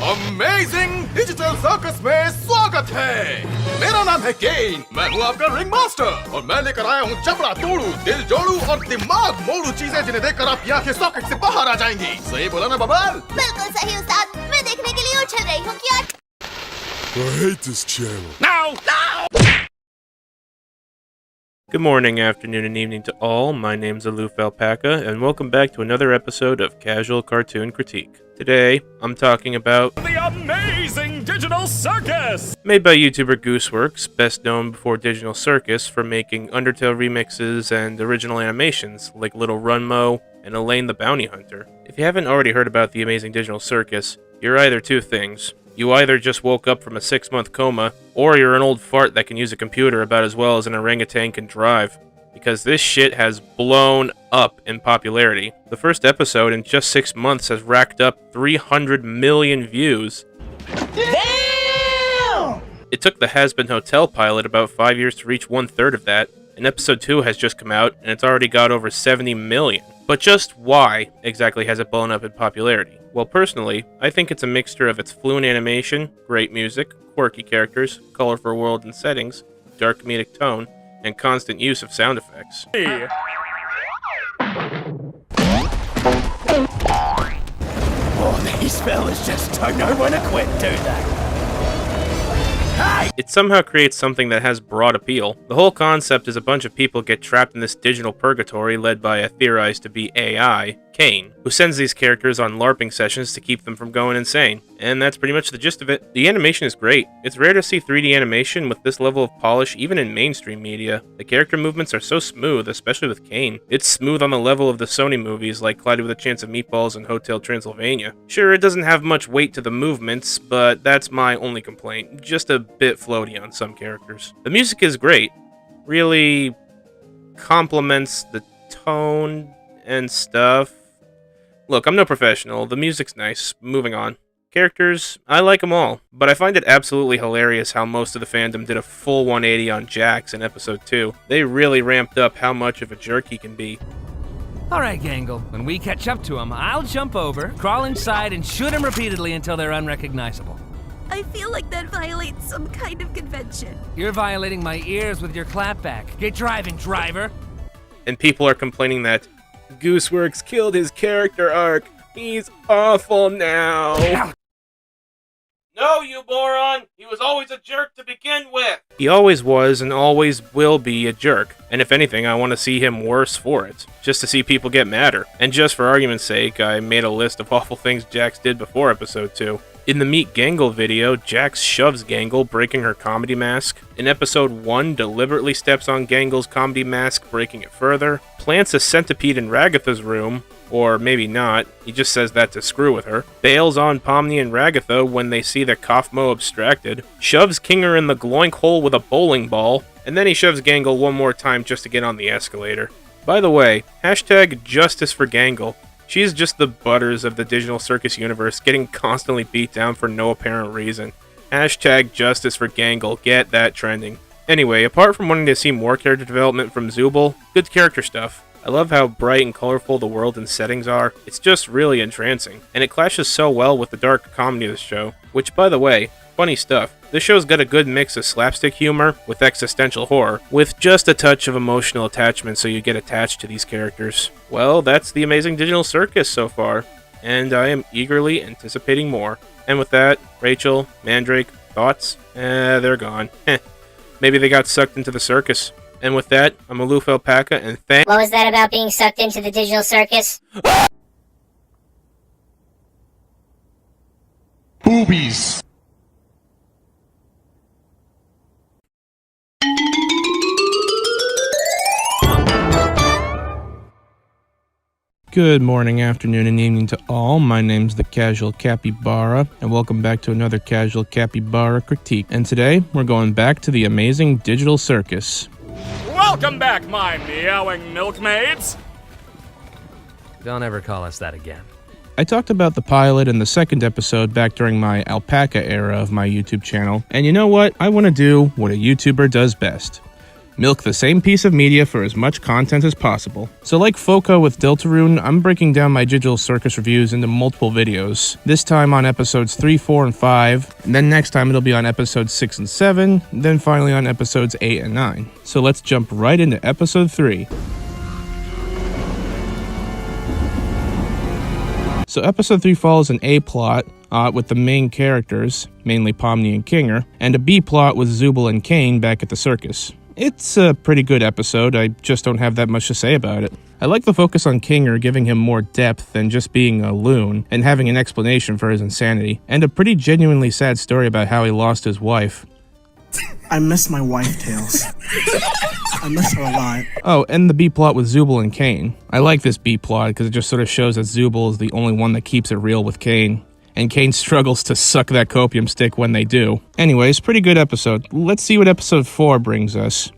Amazing digital circus में स्वागत है। मेरा नाम है केन, मैं हूँ आपका रिंग मास्टर और मैं लेकर आया हूँ चमड़ा तोड़ू, दिल जोड़ू और दिमाग मोड़ू चीजें जिन्हें देखकर आपकी आंखें सॉकेट से बाहर आ जाएंगी। सही बोला ना बबल? बिल्कुल सही उस्ताद, मैं देखने के लिए उछल रही हूँ क्या? I hate this channel. No! Good morning, afternoon, and evening to all. My name's Aloof Alpaca, and welcome back to another episode of Casual Cartoon Critique. Today, I'm talking about The Amazing Digital Circus! Made by YouTuber Gooseworks, best known before Digital Circus for making Undertale remixes and original animations like Little Runmo and Elaine the Bounty Hunter. If you haven't already heard about The Amazing Digital Circus, you're either two things. You either just woke up from a 6-month coma, or you're an old fart that can use a computer about as well as an orangutan can drive. Because this shit has blown up in popularity. The first episode in just 6 months has racked up 300 million views. Damn! It took the Has-Been Hotel pilot about 5 years to reach 1/3 of that, and episode 2 has just come out, and it's already got over 70 million. But just why exactly has it blown up in popularity? Well, personally, I think it's a mixture of its fluent animation, great music, quirky characters, colorful world and settings, dark comedic tone, and constant use of sound effects. Hey. Oh, these fellas just don't know when to quit, do they? It somehow creates something that has broad appeal. The whole concept is a bunch of people get trapped in this digital purgatory led by a theorized to be AI, Kane, who sends these characters on LARPing sessions to keep them from going insane. And that's pretty much the gist of it. The animation is great. It's rare to see 3D animation with this level of polish even in mainstream media. The character movements are so smooth, especially with Kane. It's smooth on the level of the Sony movies like Cloudy with a Chance of Meatballs and Hotel Transylvania. Sure, it doesn't have much weight to the movements, but that's my only complaint. Just a bit floaty on some characters. The music is great. Really complements the tone and stuff. Look, I'm no professional. The music's nice. Moving on. Characters, I like them all, but I find it absolutely hilarious how most of the fandom did a full 180 on Jax in episode 2. They really ramped up how much of a jerk he can be. Alright, Gangle, when we catch up to him, I'll jump over, crawl inside, and shoot him repeatedly until they're unrecognizable. I feel like that violates some kind of convention. You're violating my ears with your clapback. Get driving, driver! And people are complaining that Gooseworks killed his character arc. He's awful now. Ow. No, you moron! He was always a jerk to begin with! He always was and always will be a jerk. And if anything, I want to see him worse for it. Just to see people get madder. And just for argument's sake, I made a list of awful things Jax did before episode 2. In the Meet Gangle video, Jax shoves Gangle, breaking her comedy mask. In episode 1, deliberately steps on Gangle's comedy mask, breaking it further. Plants a centipede in Ragatha's room, or maybe not, he just says that to screw with her. Bails on Pomni and Ragatha when they see the Kaufmo abstracted. Shoves Kinger in the gloink hole with a bowling ball. And then he shoves Gangle one more time just to get on the escalator. By the way, hashtag justice for Gangle. She's just the butters of the Digital Circus universe, getting constantly beat down for no apparent reason. Hashtag justice for Gangle, get that trending. Anyway, apart from wanting to see more character development from Zooble, good character stuff. I love how bright and colorful the world and settings are. It's just really entrancing, and it clashes so well with the dark comedy of the show. Which, by the way, funny stuff. This show's got a good mix of slapstick humor with existential horror, with just a touch of emotional attachment so you get attached to these characters. Well, that's the Amazing Digital Circus so far, and I am eagerly anticipating more. And with that, Rachel, Mandrake, thoughts? They're gone. Maybe they got sucked into the circus. And with that, I'm Aloof Alpaca, and What was that about being sucked into the digital circus? Boobies. Good morning, afternoon, and evening to all. My name's the Casual Capybara, and welcome back to another Casual Capybara Critique. And today, we're going back to the Amazing Digital Circus. Welcome back, my meowing milkmaids! Don't ever call us that again. I talked about the pilot in the second episode back during my alpaca era of my YouTube channel, and you know what? I want to do what a YouTuber does best. Milk the same piece of media for as much content as possible. So like Foco with Deltarune, I'm breaking down my Digital Circus reviews into multiple videos. This time on episodes 3, 4, and 5, and then next time it'll be on episodes 6 and 7, then finally on episodes 8 and 9. So let's jump right into episode 3. So episode 3 follows an A plot with the main characters, mainly Pomni and Kinger, and a B plot with Zubul and Kane back at the circus. It's a pretty good episode, I just don't have that much to say about it. I like the focus on Kinger, giving him more depth than just being a loon, and having an explanation for his insanity, and a pretty genuinely sad story about how he lost his wife. I miss my wife, Tails. I miss her a lot. Oh, and the B-plot with Zubul and Kane. I like this B-plot because it just sort of shows that Zubul is the only one that keeps it real with Kane. And Kane struggles to suck that copium stick when they do. Anyways, pretty good episode. Let's see what episode 4 brings us.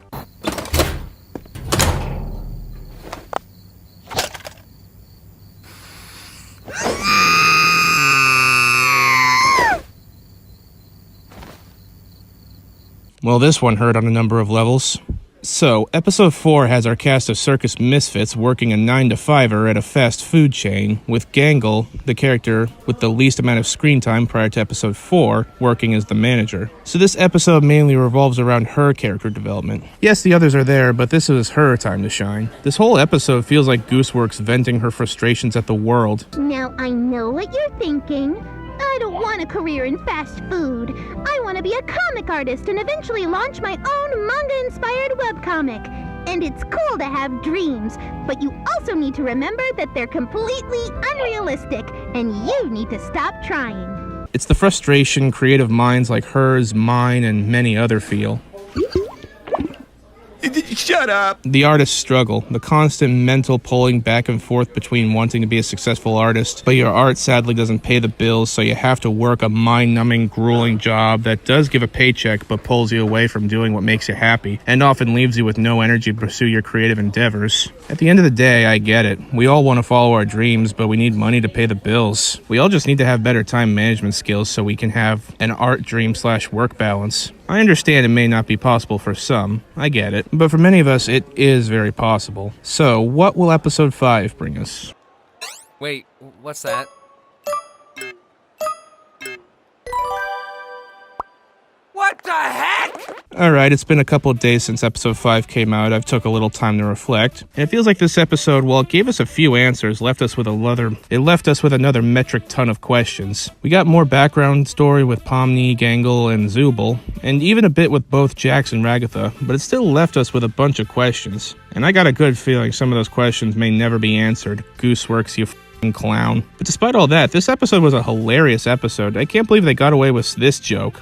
Well, this one hurt on a number of levels. So, episode 4 has our cast of circus misfits working a 9-to-5er at a fast food chain, with Gangle, the character with the least amount of screen time prior to episode 4, working as the manager. So this episode mainly revolves around her character development. Yes, the others are there, but this is her time to shine. This whole episode feels like Gooseworks venting her frustrations at the world. Now I know what you're thinking. I don't want a career in fast food. I want to be a comic artist and eventually launch my own manga-inspired webcomic. And it's cool to have dreams, but you also need to remember that they're completely unrealistic, and you need to stop trying. It's the frustration creative minds like hers, mine, and many other feel. Shut up! The artist's struggle, the constant mental pulling back and forth between wanting to be a successful artist, but your art sadly doesn't pay the bills, so you have to work a mind-numbing, grueling job that does give a paycheck but pulls you away from doing what makes you happy, and often leaves you with no energy to pursue your creative endeavors. At the end of the day, I get it. We all want to follow our dreams, but we need money to pay the bills. We all just need to have better time management skills so we can have an art dream/work balance. I understand it may not be possible for some, I get it, but for many of us it is very possible. So, what will episode 5 bring us? Wait, what's that? What the heck? Alright, it's been a couple of days since episode 5 came out. I've took a little time to reflect. And it feels like this episode, while it gave us a few answers, left us with another metric ton of questions. We got more background story with Pomni, Gangle, and Zubul, and even a bit with both Jax and Ragatha, but it still left us with a bunch of questions. And I got a good feeling some of those questions may never be answered. Gooseworks, you f***ing clown. But despite all that, this episode was a hilarious episode. I can't believe they got away with this joke.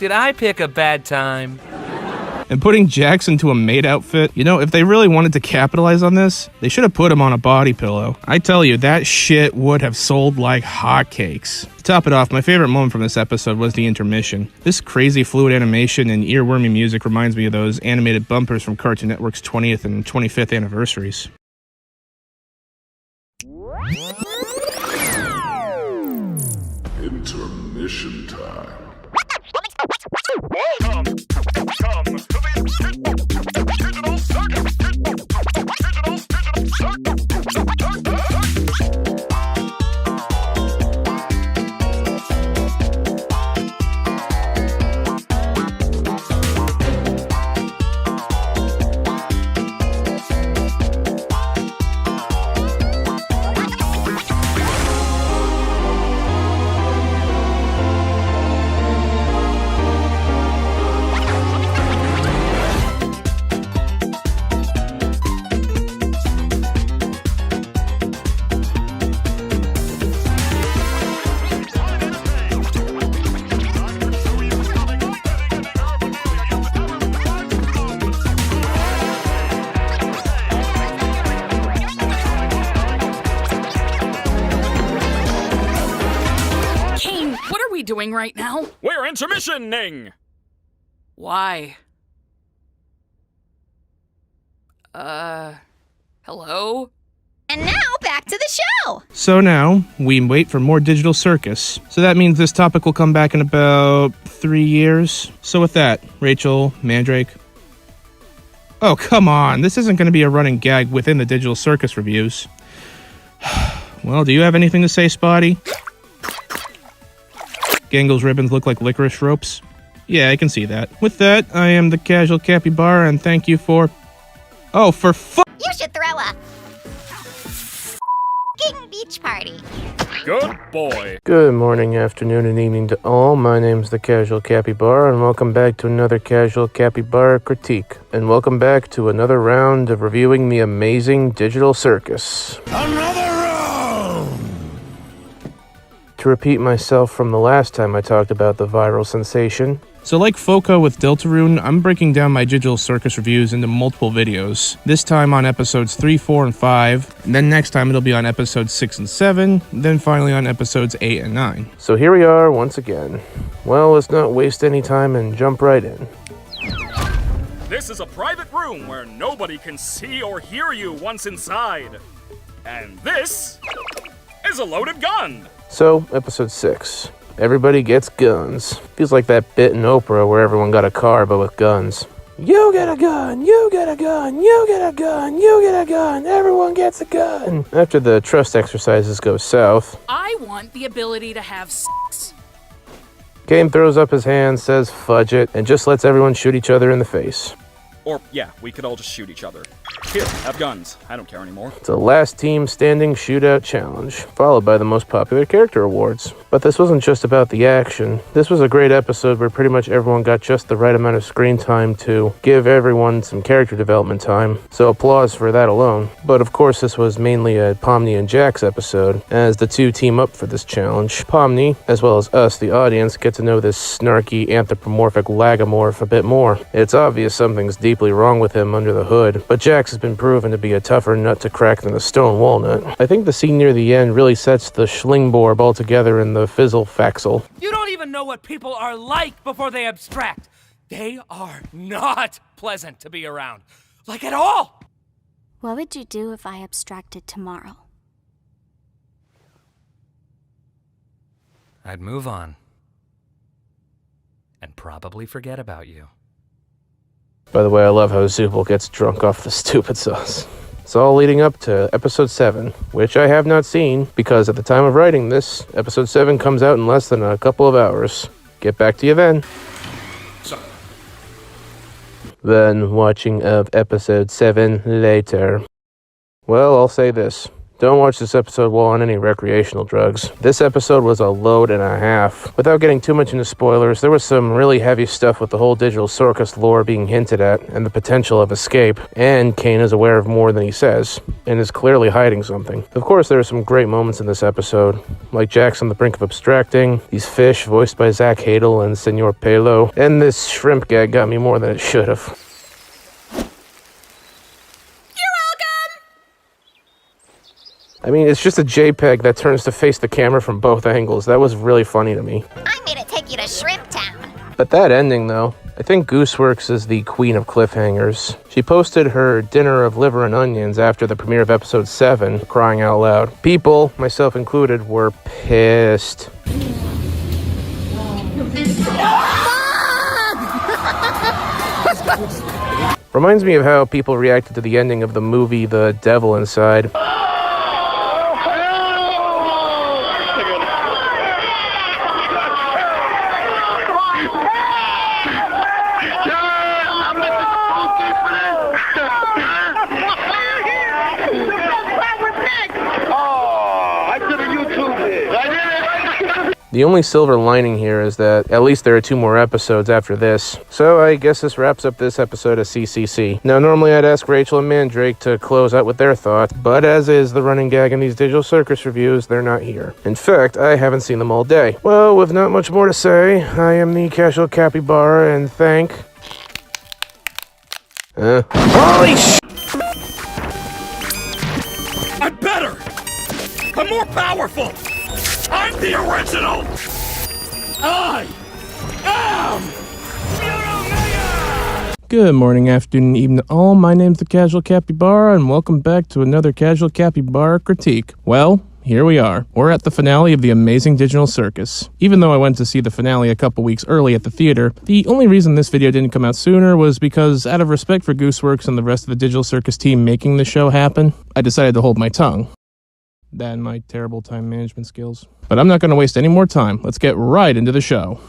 Did I pick a bad time? And putting Jax into a maid outfit, you know, if they really wanted to capitalize on this, they should have put him on a body pillow. I tell you, that shit would have sold like hotcakes. To top it off, my favorite moment from this episode was the intermission. This crazy fluid animation and earwormy music reminds me of those animated bumpers from Cartoon Network's 20th and 25th anniversaries. Intermission time. Welcome to the Digital Circus. Doing right now? We're intermissioning! Why? Hello? And now back back to the show. So now, we wait for more Digital Circus. So that means this topic will come back in about 3 years. So with that, Rachel, Mandrake. Oh, come on. This isn't going to be a running gag within the Digital Circus reviews. Well, do you have anything to say, Spotty? Gangle's ribbons look like licorice ropes. Yeah, I can see that. With that, I am the Casual Capybara, and thank you for... Oh, for You should throw a beach party. Good boy. Good morning, afternoon, and evening to all. My name's the Casual Capybara, and welcome back to another Casual Capybara Critique. And welcome back to another round of reviewing the Amazing Digital Circus. Another round! To repeat myself from the last time I talked about the viral sensation. So like Foco with Deltarune, I'm breaking down my Digital Circus reviews into multiple videos. This time on episodes 3, 4, and 5. And then next time it'll be on episodes 6 and 7. Then finally on episodes 8 and 9. So here we are once again. Well, let's not waste any time and jump right in. This is a private room where nobody can see or hear you once inside. And this is a loaded gun. So, episode 6. Everybody gets guns. Feels like that bit in Oprah where everyone got a car but with guns. You get a gun, you get a gun, you get a gun, you get a gun, everyone gets a gun. After the trust exercises go south, I want the ability to have sex. Game throws up his hand, says fudge it, and just lets everyone shoot each other in the face. Or, yeah, we could all just shoot each other. Here, have guns. I don't care anymore. It's a last team standing shootout challenge, followed by the most popular character awards. But this wasn't just about the action. This was a great episode where pretty much everyone got just the right amount of screen time to give everyone some character development time. So applause for that alone. But of course this was mainly a Pomni and Jax episode, as the two team up for this challenge. Pomni, as well as us, the audience, get to know this snarky anthropomorphic lagomorph a bit more. It's obvious something's deeply wrong with him under the hood, but Jax has been proven to be a tougher nut to crack than a stone walnut. I think the scene near the end really sets the Schlingborb all together in the Fizzle Faxel. You don't even know what people are like before they abstract. They are not pleasant to be around. Like at all. What would you do if I abstracted tomorrow? I'd move on. And probably forget about you. By the way, I love how Zubul gets drunk off the stupid sauce. It's all leading up to episode 7, which I have not seen, because at the time of writing this, episode 7 comes out in less than a couple of hours. Get back to you then. Then watching of episode 7 later. Well, I'll say this. Don't watch this episode while on any recreational drugs. This episode was a load and a half. Without getting too much into spoilers, there was some really heavy stuff with the whole Digital Circus lore being hinted at, and the potential of escape, and Kane is aware of more than he says, and is clearly hiding something. Of course, there are some great moments in this episode, like Jax on the brink of abstracting, these fish voiced by Zach Hadel and Senor Pelo, and this shrimp gag got me more than it should have. I mean, it's just a JPEG that turns to face the camera from both angles. That was really funny to me. I made it take you to Shrimp Town. But that ending, though, I think Gooseworks is the queen of cliffhangers. She posted her dinner of liver and onions after the premiere of episode 7, crying out loud. People, myself included, were pissed. Reminds me of how people reacted to the ending of the movie The Devil Inside. The only silver lining here is that at least there are 2 more episodes after this. So I guess this wraps up this episode of CCC. Now normally I'd ask Rachel and Mandrake to close out with their thoughts, but as is the running gag in these Digital Circus reviews, they're not here. In fact, I haven't seen them all day. Well, with not much more to say, I am the Casual Capybara and thank... Holy sh**! I'm better! I'm more powerful! I'm the original! I am... Good morning, afternoon, evening all. My name's the Casual Capybara, and welcome back to another Casual Capybara Critique. Well, here we are. We're at the finale of the Amazing Digital Circus. Even though I went to see the finale a couple weeks early at the theater, the only reason this video didn't come out sooner was because, out of respect for Gooseworks and the rest of the Digital Circus team making the show happen, I decided to hold my tongue. That and my terrible time management skills. But I'm not going to waste any more time. Let's get right into the show.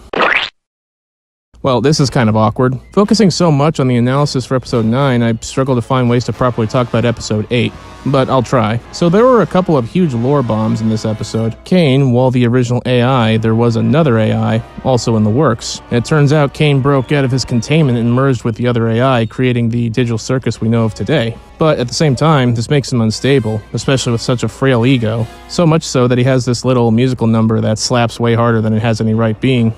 Well, this is kind of awkward. Focusing so much on the analysis for episode 9, I struggle to find ways to properly talk about episode 8. But I'll try. So there were a couple of huge lore bombs in this episode. Kane, while the original AI, there was another AI, also in the works. And it turns out Kane broke out of his containment and merged with the other AI, creating the digital circus we know of today. But at the same time, this makes him unstable, especially with such a frail ego. So much so that he has this little musical number that slaps way harder than it has any right being.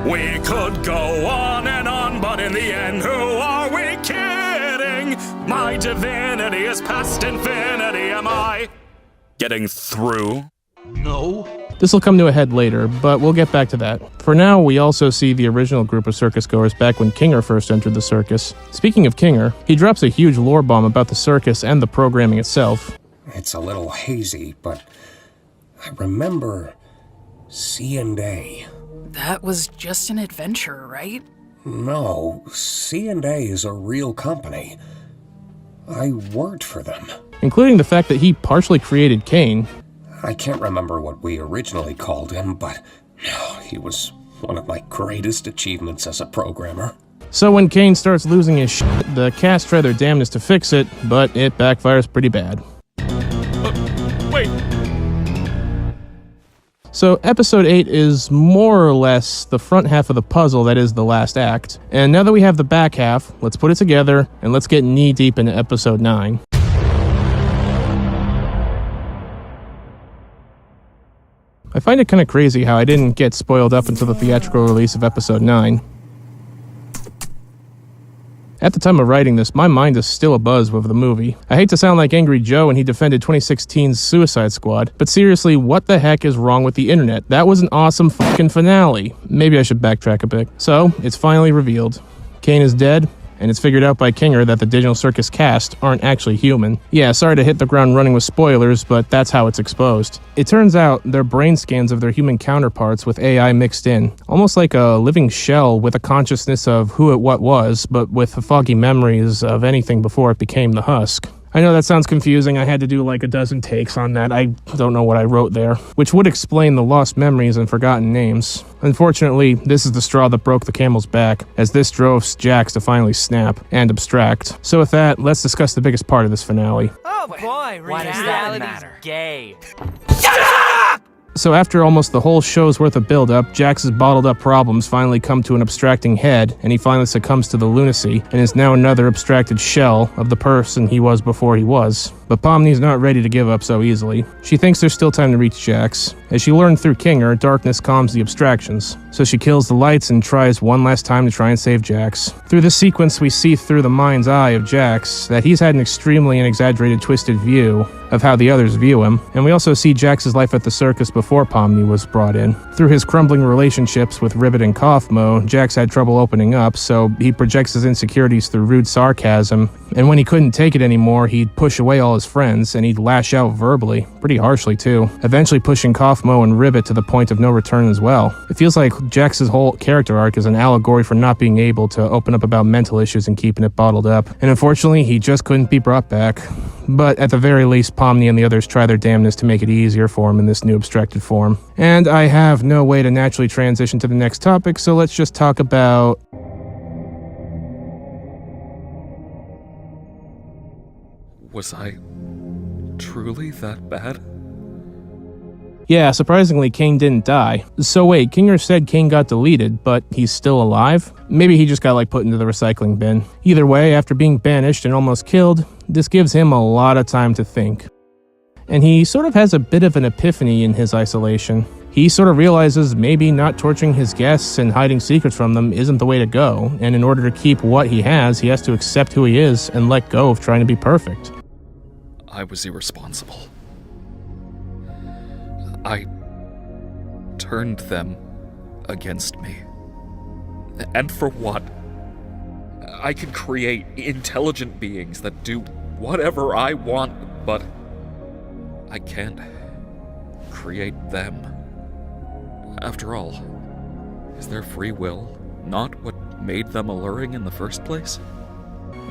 We could go on and on, but in the end, who are we kidding? My divinity is past infinity. Am I getting through? No. This will come to a head later, but we'll get back to that. For now, we also see the original group of circus goers back when Kinger first entered the circus. Speaking of Kinger, he drops a huge lore bomb about the circus and the programming itself. It's a little hazy, but I remember C&A. That was just an adventure, right? No, C&A is a real company. I worked for them. Including the fact that he partially created Kane. I can't remember what we originally called him, but he was one of my greatest achievements as a programmer. So when Kane starts losing his shit, the cast try their damnedest to fix it, but it backfires pretty bad. Wait. So episode 8 is more or less the front half of the puzzle that is the last act. And now that we have the back half, let's put it together and let's get knee deep into episode 9. I find it kind of crazy how I didn't get spoiled up until the theatrical release of episode 9. At the time of writing this, my mind is still abuzz with the movie. I hate to sound like Angry Joe when he defended 2016's Suicide Squad, but seriously, what the heck is wrong with the internet? That was an awesome fucking finale. Maybe I should backtrack a bit. So, it's finally revealed. Kane is dead, and it's figured out by Kinger that the Digital Circus cast aren't actually human. Yeah, sorry to hit the ground running with spoilers, but that's how it's exposed. It turns out they're brain scans of their human counterparts with AI mixed in, almost like a living shell with a consciousness of who it what was, but with foggy memories of anything before it became the husk. I know that sounds confusing. I had to do like a dozen takes on that. I don't know what I wrote there, which would explain the lost memories and forgotten names. Unfortunately, this is the straw that broke the camel's back, as this drove Jax to finally snap and abstract. So with that, let's discuss the biggest part of this finale. Oh boy, why does that matter? Gay. So after almost the whole show's worth of build-up, Jax's bottled-up problems finally come to an abstracting head, and he finally succumbs to the lunacy, and is now another abstracted shell of the person he was before he was. But Pomni's not ready to give up so easily. She thinks there's still time to reach Jax. As she learned through Kinger, darkness calms the abstractions. So she kills the lights and tries one last time to try and save Jax. Through this sequence, we see through the mind's eye of Jax that he's had an extremely and exaggerated twisted view of how the others view him, and we also see Jax's life at the circus before Pomni was brought in. Through his crumbling relationships with Ribbit and Kaufmo, Jax had trouble opening up, so he projects his insecurities through rude sarcasm, and when he couldn't take it anymore, he'd push away all his friends, and he'd lash out verbally, pretty harshly too, eventually pushing Kaufmo and Ribbit to the point of no return as well. It feels like Jax's whole character arc is an allegory for not being able to open up about mental issues and keeping it bottled up, and unfortunately, he just couldn't be brought back. But at the very least, Pomni and the others try their damnedest to make it easier for him in this new abstracted form. And I have no way to naturally transition to the next topic, so let's just talk about... Was I truly that bad? Yeah, surprisingly, Kane didn't die. So wait, Kinger said Kane got deleted, but he's still alive? Maybe he just got put into the recycling bin. Either way, after being banished and almost killed, this gives him a lot of time to think. And he sort of has a bit of an epiphany in his isolation. He sort of realizes maybe not torturing his guests and hiding secrets from them isn't the way to go, and in order to keep what he has to accept who he is and let go of trying to be perfect. I was irresponsible. I turned them against me. And for what? I can create intelligent beings that do whatever I want, but I can't create them. After all, is their free will not what made them alluring in the first place?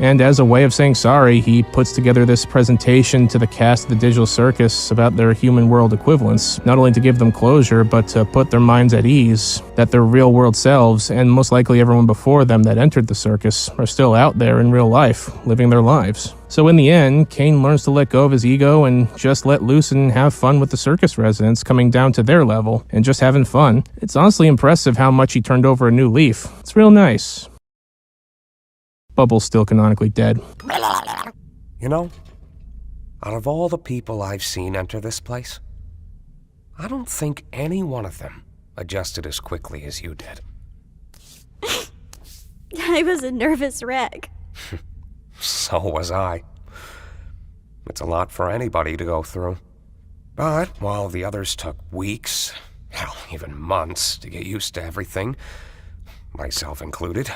And as a way of saying sorry, he puts together this presentation to the cast of the Digital Circus about their human world equivalents, not only to give them closure, but to put their minds at ease that their real world selves, and most likely everyone before them that entered the circus, are still out there in real life, living their lives. So in the end, Kane learns to let go of his ego and just let loose and have fun with the circus residents coming down to their level and just having fun. It's honestly impressive how much he turned over a new leaf. It's real nice. Bubble's still canonically dead. You know, out of all the people I've seen enter this place, I don't think any one of them adjusted as quickly as you did. I was a nervous wreck. So was I. It's a lot for anybody to go through. But while the others took weeks, hell, even months to get used to everything, myself included,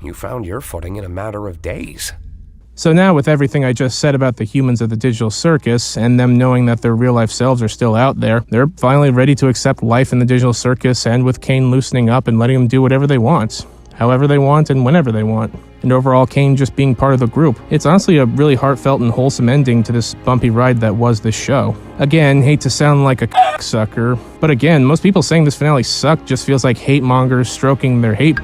you found your footing in a matter of days. So now, with everything I just said about the humans of the Digital Circus, and them knowing that their real-life selves are still out there, they're finally ready to accept life in the Digital Circus, and with Kane loosening up and letting them do whatever they want, however they want, and whenever they want. And overall, Kane just being part of the group. It's honestly a really heartfelt and wholesome ending to this bumpy ride that was this show. Again, hate to sound like a sucker, but again, most people saying this finale sucked just feels like hate mongers stroking their hate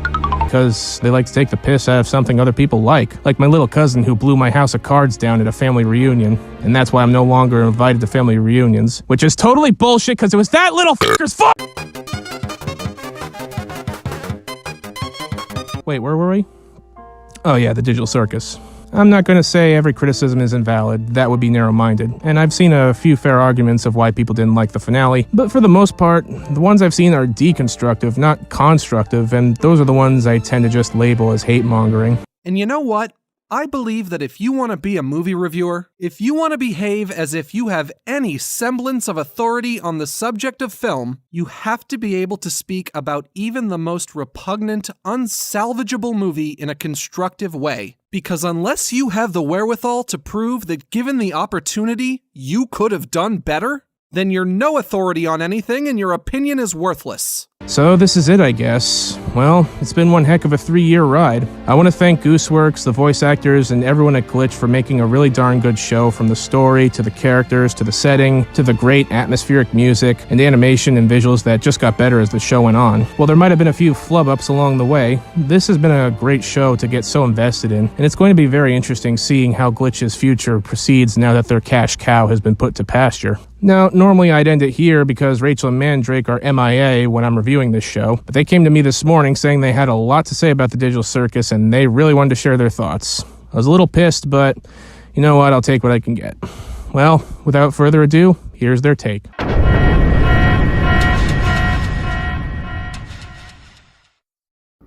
because they like to take the piss out of something other people like my little cousin who blew my house of cards down at a family reunion, and that's why I'm no longer invited to family reunions, which is totally bullshit because it was that little fucker's fault. Wait, where were we? Oh yeah, the Digital Circus. I'm not going to say every criticism is invalid, that would be narrow-minded, and I've seen a few fair arguments of why people didn't like the finale, but for the most part, the ones I've seen are deconstructive, not constructive, and those are the ones I tend to just label as hate-mongering. And you know what? I believe that if you want to be a movie reviewer, if you want to behave as if you have any semblance of authority on the subject of film, you have to be able to speak about even the most repugnant, unsalvageable movie in a constructive way. Because unless you have the wherewithal to prove that given the opportunity, you could have done better, then you're no authority on anything and your opinion is worthless. So this is it, I guess. Well, it's been one heck of a 3-year ride. I want to thank Gooseworks, the voice actors, and everyone at Glitch for making a really darn good show, from the story, to the characters, to the setting, to the great atmospheric music, and animation and visuals that just got better as the show went on. While there might have been a few flub-ups along the way, this has been a great show to get so invested in, and it's going to be very interesting seeing how Glitch's future proceeds now that their cash cow has been put to pasture. Now, normally I'd end it here because Rachel and Mandrake are MIA when I'm reviewing this show, but they came to me this morning saying they had a lot to say about the Digital Circus and they really wanted to share their thoughts. I was a little pissed, but you know what, I'll take what I can get. Well, without further ado, here's their take.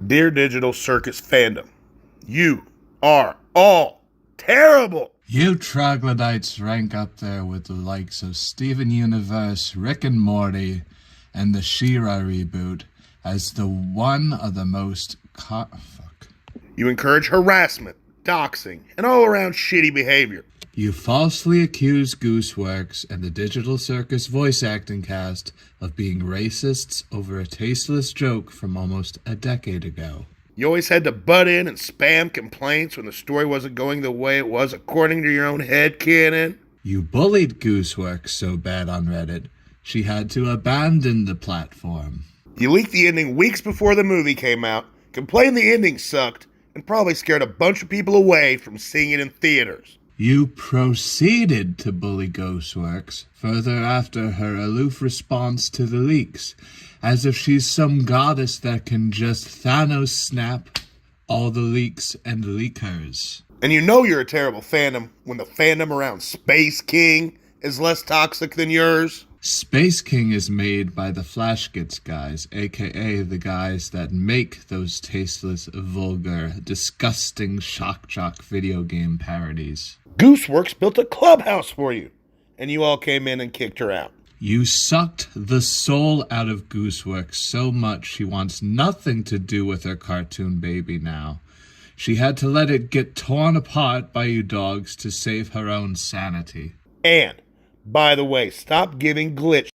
Dear Digital Circus fandom, you are all terrible. You troglodytes rank up there with the likes of Steven Universe, Rick and Morty, and the She-Ra reboot as the one of the most You encourage harassment, doxing, and all-around shitty behavior. You falsely accuse Gooseworks and the Digital Circus voice acting cast of being racists over a tasteless joke from almost a decade ago. You always had to butt in and spam complaints when the story wasn't going the way it was according to your own headcanon. You bullied Gooseworks so bad on Reddit, she had to abandon the platform. You leaked the ending weeks before the movie came out, complained the ending sucked, and probably scared a bunch of people away from seeing it in theaters. You proceeded to bully Ghostworks further after her aloof response to the leaks, as if she's some goddess that can just Thanos snap all the leaks and leakers. And you know you're a terrible fandom when the fandom around Space King is less toxic than yours. Space King is made by the Flashgits guys, aka the guys that make those tasteless, vulgar, disgusting shock jock video game parodies. Gooseworks built a clubhouse for you, and you all came in and kicked her out. You sucked the soul out of Gooseworks so much she wants nothing to do with her cartoon baby now. She had to let it get torn apart by you dogs to save her own sanity. And, by the way, stop giving Glitch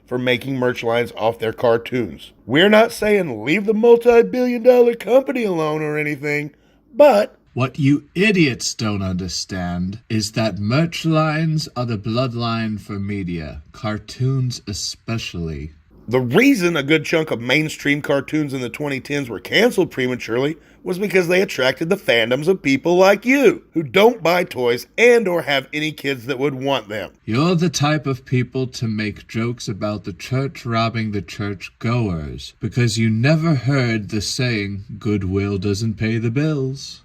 for making merch lines off their cartoons. We're not saying leave the multi-billion-dollar company alone or anything, but what you idiots don't understand is that merch lines are the bloodline for media, cartoons especially. The reason a good chunk of mainstream cartoons in the 2010s were canceled prematurely was because they attracted the fandoms of people like you, who don't buy toys and or have any kids that would want them. You're the type of people to make jokes about the church robbing the church goers, because you never heard the saying, goodwill doesn't pay the bills.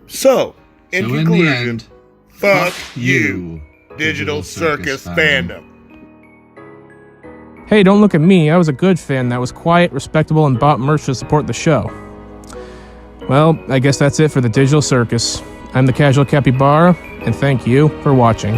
So, in conclusion, the end, fuck you, Digital Circus fandom. Hey, don't look at me. I was a good fan that was quiet, respectable, and bought merch to support the show. Well, I guess that's it for the Digital Circus. I'm the Casual Capybara, and thank you for watching.